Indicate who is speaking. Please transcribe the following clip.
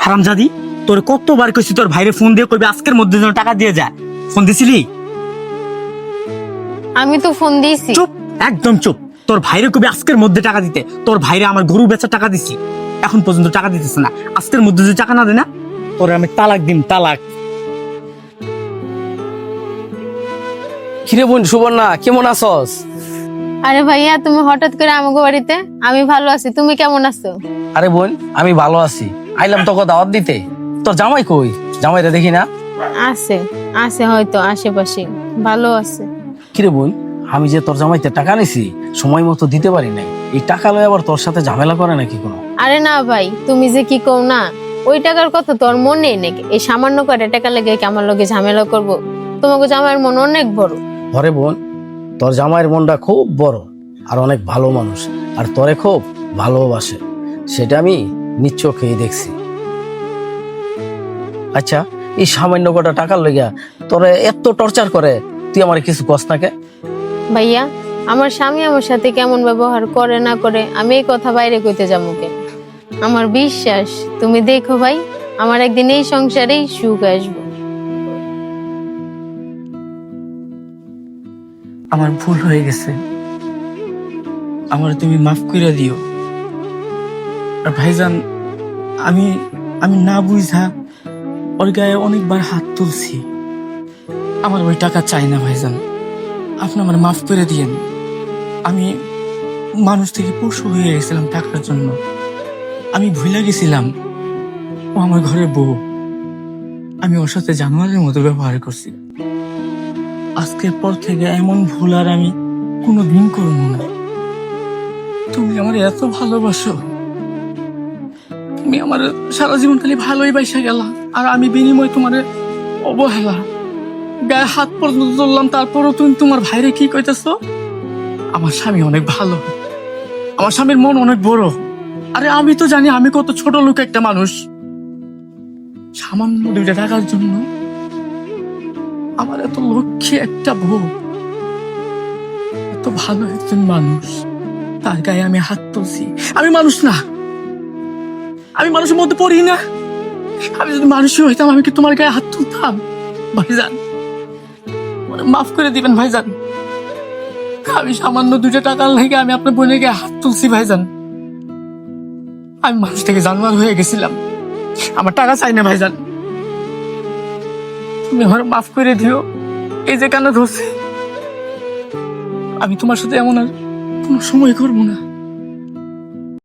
Speaker 1: হারামজাদি, তোর কতবার কইছি তোর ভাইরে ফোন দিয়ে কইবি আজকের মধ্যে যেন টাকা দিয়ে যায়। ফোন দিছিলি?
Speaker 2: আমি তো ফোন দিয়েছি।
Speaker 1: চুপ, একদম চুপ। তোর ভাইরে কবি আজকের মধ্যে টাকা দিতে। তোর ভাইরে আমার গরু বেচার টাকা দিছি, এখন পর্যন্ত টাকা দিতেছে না। আজকের মধ্যে যদি টাকা না দে না, তোরে আমি তালাক দিম, তালাক।
Speaker 3: কিরে বোন সুবর্ণা, কেমন আছস?
Speaker 2: আরে ভাইয়া, তুমি হঠাৎ করে আমাকে বাড়িতে? আমি ভালো আছি, তুমি কেমন আছো?
Speaker 3: আরে বোন, আমি ভালো আছি। আইলাম তোকে দাওয়াত দিতে। তোর জামাই কই? জামাইরে দেখি না।
Speaker 2: আছে আছে হয়তো আশেপাশে, ভালো আছে।
Speaker 3: কিরে বোন, আমি যে তোর জামাইতে টাকা নিছি সময় মতো দিতে পারি নাই, এই টাকা লয় আবার তোর সাথে ঝামেলা করে নাকি কোনো?
Speaker 2: আরে না ভাই, তুমি যে কি কও না, ওই টাকার কথা তোর মনে নাকি? এই সামান্য কয়টা টাকা লেগে কি আমার লগে ঝামেলা করবো? তোমাকে জামাইয়ের মন অনেক বড়।
Speaker 3: ঘরে বোন, তোর জামাইয়ের মনটা খুব বড় আর অনেক ভালো মানুষ, আর তোরে খুব ভালোবাসে, সেটা আমি নিশ্চয়ই দেখছি। আচ্ছা, এই সামান্য কটা টাকার লেগা তোরে এত টর্চার করে, তুই আমার কিছু কস নাকে?
Speaker 2: ভাইয়া, আমার স্বামী আমার সাথে কেমন ব্যবহার করে না করে আমি এই কথা বাইরে কইতে যাবো কেন? আমার বিশ্বাস, তুমি দেখো ভাই, আমার একদিন এই সংসারেই সুখ আসবো।
Speaker 1: আমার ভুল হয়ে গেছে, আমার তুমি মাফ করে দিও। আর ভাইজান, আমি আমি না বুঝা ওর গায়ে অনেকবার হাত তুলছি। আমার ওই টাকা চাই না ভাইজান, আপনি আমার মাফ করে দিয়েন। আমি মানুষ থেকে পশু হয়ে গেছিলাম টাকার জন্য। আমি ভুলে গেছিলাম ও আমার ঘরের বউ। আমি ওর সাথে জানোয়ারের মতো ব্যবহার করছি। আজকের পর থেকে এমন ভুল আর আমি কোনোদিন করবো না। তুমি আমার এত ভালোবাসো, তুমি আমার সারা জীবন খালি ভালোই বাইসা গেলা, আর আমি বিনিময় তোমার অবহেলা, গায়ে হাত পর্যন্ত তুললাম। তারপরও তুমি তোমার ভাইরে কি কইতেছো? আমার স্বামী অনেক ভালো, আমার স্বামীর মন অনেক বড়। আরে আমি তো জানি আমি কত ছোট লোক একটা মানুষ। সামান্য 2টা টাকার জন্য আমার এত লক্ষ্যে একটা বউ, এত ভালো একজন মানুষ, তার গায়ে আমি হাত তুলছি। আমি মানুষ না? আমি মানুষের মধ্যে পড়ি না? আমি যদি মানুষই হইতাম আমি কি তোমার গায়ে হাত তুলতাম? ভাইজান, মাফ করে দিবেন ভাইজান। আমি সামান্য 2টা টাকার লেগে আমি আপনার বোনের গায়ে হাত তুলছি ভাইজান। আমি মানুষ থেকে জানোয়ার হয়ে গেছিলাম। আমার টাকা চাই না ভাইজান, তুমি আমার মাফ করে দিও। এই যে কেন ধরছে, আমি তোমার সাথে এমন আর কোনো সময় করবো না।